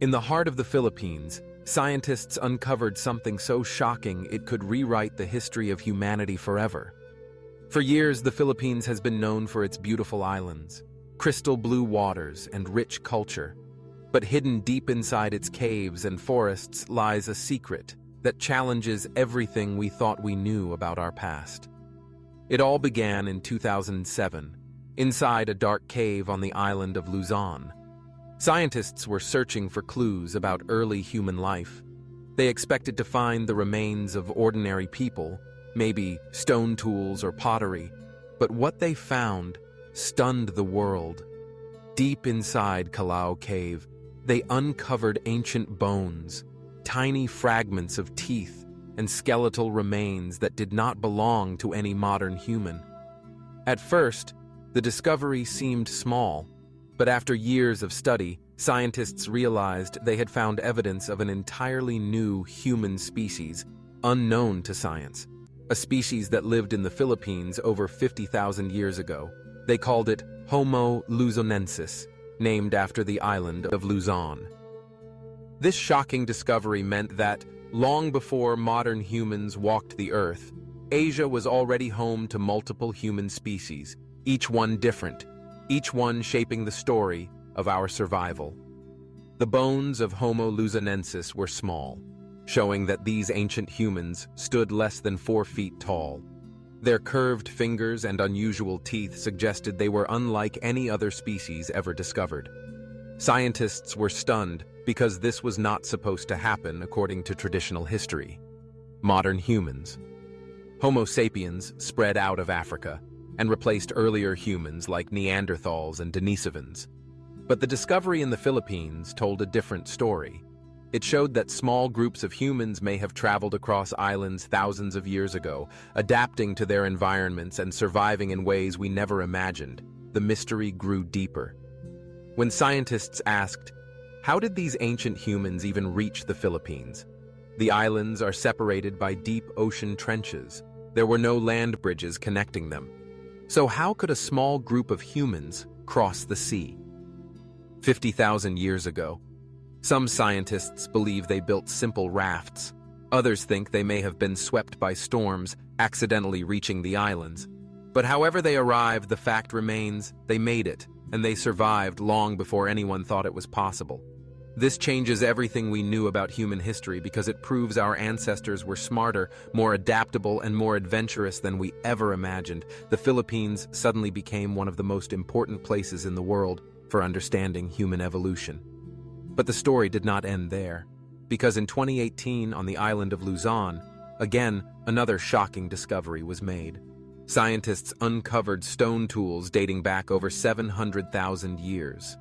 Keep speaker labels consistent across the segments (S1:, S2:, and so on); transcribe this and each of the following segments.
S1: In the heart of the Philippines, scientists uncovered something so shocking it could rewrite the history of humanity forever. For years, the Philippines has been known for its beautiful islands, crystal blue waters, and rich culture. But hidden deep inside its caves and forests lies a secret that challenges everything we thought we knew about our past. It all began in 2007, inside a dark cave on the island of Luzon. Scientists were searching for clues about early human life. They expected to find the remains of ordinary people, maybe stone tools or pottery, but what they found stunned the world. Deep inside Calao Cave, they uncovered ancient bones, tiny fragments of teeth, and skeletal remains that did not belong to any modern human. At first, the discovery seemed small, but after years of study, scientists realized they had found evidence of an entirely new human species, unknown to science, a species that lived in the Philippines over 50,000 years ago. They called it Homo luzonensis, named after the island of Luzon. This shocking discovery meant that, long before modern humans walked the earth, Asia was already home to multiple human species, each one different, each one shaping the story of our survival. The bones of Homo luzonensis were small, showing that these ancient humans stood less than 4 feet tall. Their curved fingers and unusual teeth suggested they were unlike any other species ever discovered. Scientists were stunned because this was not supposed to happen according to traditional history. Modern humans. Homo sapiens spread out of Africa and replaced earlier humans like Neanderthals and Denisovans. But the discovery in the Philippines told a different story. It showed that small groups of humans may have traveled across islands thousands of years ago, adapting to their environments and surviving in ways we never imagined. The mystery grew deeper. When scientists asked, how did these ancient humans even reach the Philippines? The islands are separated by deep ocean trenches. There were no land bridges connecting them. So how could a small group of humans cross the sea? 50,000 years ago. Some scientists believe they built simple rafts. Others think they may have been swept by storms, accidentally reaching the islands. But however they arrived, the fact remains they made it, and they survived long before anyone thought it was possible. This changes everything we knew about human history because it proves our ancestors were smarter, more adaptable, and more adventurous than we ever imagined. The Philippines suddenly became one of the most important places in the world for understanding human evolution. But the story did not end there, because in 2018 on the island of Luzon, again, another shocking discovery was made. Scientists uncovered stone tools dating back over 700,000 years.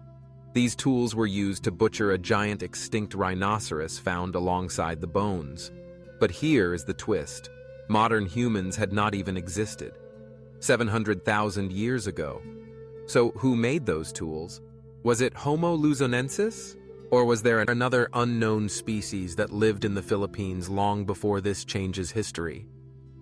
S1: These tools were used to butcher a giant extinct rhinoceros found alongside the bones. But here is the twist. Modern humans had not even existed. 700,000 years ago. So who made those tools? Was it Homo luzonensis? Or was there another unknown species that lived in the Philippines long before this changes history?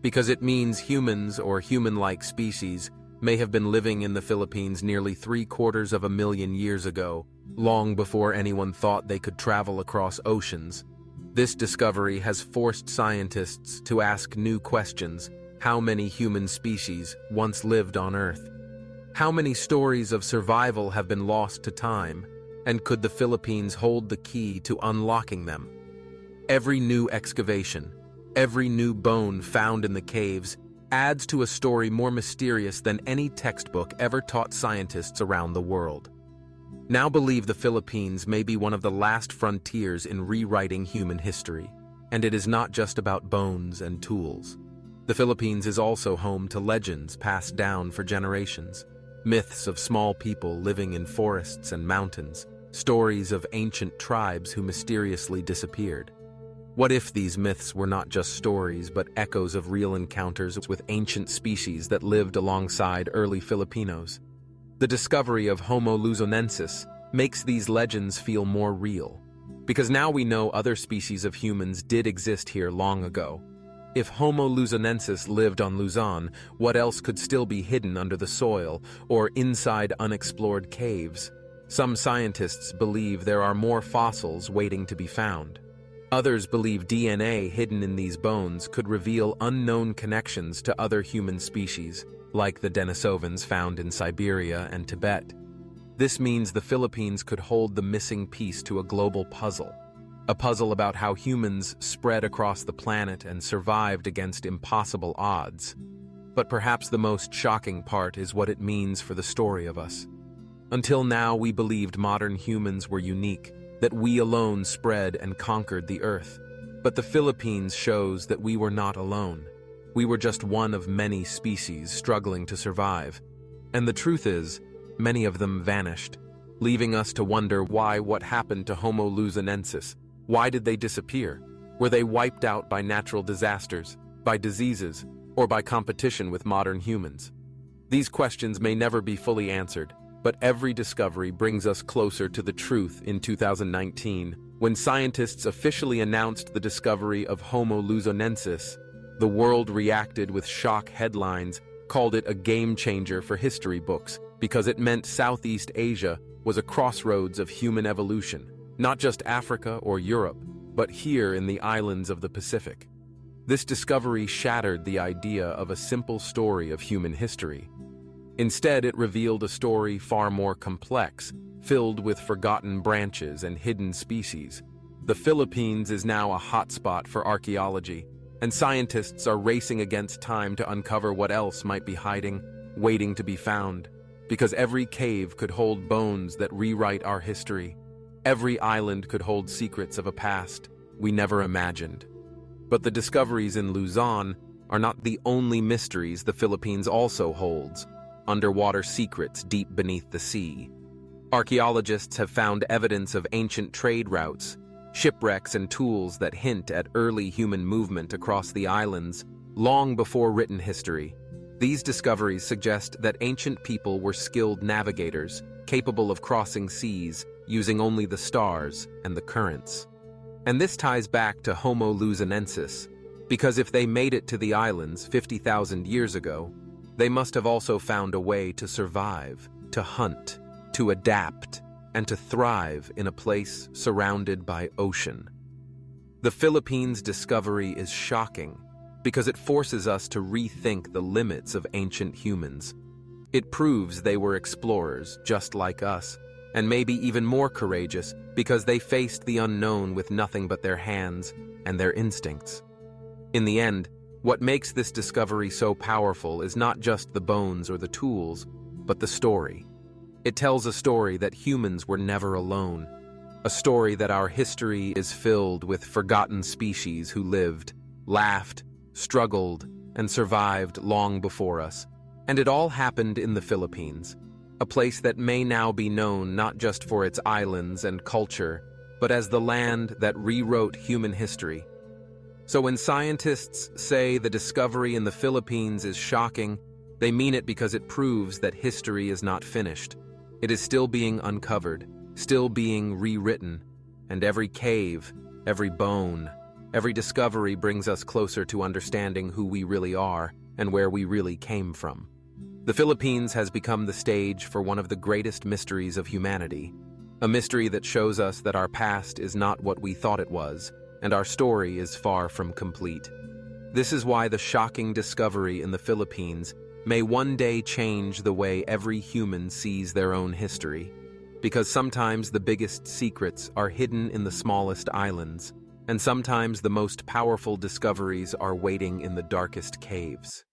S1: Because it means humans or human-like species may have been living in the Philippines nearly 750,000 years ago, long before anyone thought they could travel across oceans. This discovery has forced scientists to ask new questions. How many human species once lived on Earth? How many stories of survival have been lost to time? And could the Philippines hold the key to unlocking them? Every new excavation, every new bone found in the caves adds to a story more mysterious than any textbook ever taught scientists around the world. Now believe the Philippines may be one of the last frontiers in rewriting human history, and it is not just about bones and tools. The Philippines is also home to legends passed down for generations, myths of small people living in forests and mountains, stories of ancient tribes who mysteriously disappeared. What if these myths were not just stories but echoes of real encounters with ancient species that lived alongside early Filipinos? The discovery of Homo luzonensis makes these legends feel more real, because now we know other species of humans did exist here long ago. If Homo luzonensis lived on Luzon, what else could still be hidden under the soil or inside unexplored caves? Some scientists believe there are more fossils waiting to be found. Others believe DNA hidden in these bones could reveal unknown connections to other human species, like the Denisovans found in Siberia and Tibet. This means the Philippines could hold the missing piece to a global puzzle, a puzzle about how humans spread across the planet and survived against impossible odds. But perhaps the most shocking part is what it means for the story of us. Until now, we believed modern humans were unique, that we alone spread and conquered the earth. But the Philippines shows that we were not alone. We were just one of many species struggling to survive. And the truth is, many of them vanished, leaving us to wonder what happened to Homo luzonensis. Why did they disappear? Were they wiped out by natural disasters, by diseases, or by competition with modern humans? These questions may never be fully answered, but every discovery brings us closer to the truth. In 2019, when scientists officially announced the discovery of Homo luzonensis, the world reacted with shock headlines, called it a game changer for history books, because it meant Southeast Asia was a crossroads of human evolution, not just Africa or Europe, but here in the islands of the Pacific. This discovery shattered the idea of a simple story of human history. Instead, it revealed a story far more complex, filled with forgotten branches and hidden species. The Philippines is now a hotspot for archaeology, and scientists are racing against time to uncover what else might be hiding, waiting to be found. Because every cave could hold bones that rewrite our history. Every island could hold secrets of a past we never imagined. But the discoveries in Luzon are not the only mysteries the Philippines also holds. Underwater secrets deep beneath the sea. Archaeologists have found evidence of ancient trade routes, shipwrecks and tools that hint at early human movement across the islands, long before written history. These discoveries suggest that ancient people were skilled navigators, capable of crossing seas, using only the stars and the currents. And this ties back to Homo luzonensis, because if they made it to the islands 50,000 years ago, they must have also found a way to survive, to hunt, to adapt, and to thrive in a place surrounded by ocean. The Philippines' discovery is shocking because it forces us to rethink the limits of ancient humans. It proves they were explorers just like us, and maybe even more courageous because they faced the unknown with nothing but their hands and their instincts. In the end, what makes this discovery so powerful is not just the bones or the tools, but the story. It tells a story that humans were never alone, a story that our history is filled with forgotten species who lived, laughed, struggled, and survived long before us. And it all happened in the Philippines, a place that may now be known not just for its islands and culture, but as the land that rewrote human history. So when scientists say the discovery in the Philippines is shocking, they mean it because it proves that history is not finished. It is still being uncovered, still being rewritten, and every cave, every bone, every discovery brings us closer to understanding who we really are and where we really came from. The Philippines has become the stage for one of the greatest mysteries of humanity, a mystery that shows us that our past is not what we thought it was, and our story is far from complete. This is why the shocking discovery in the Philippines may one day change the way every human sees their own history, because sometimes the biggest secrets are hidden in the smallest islands, and sometimes the most powerful discoveries are waiting in the darkest caves.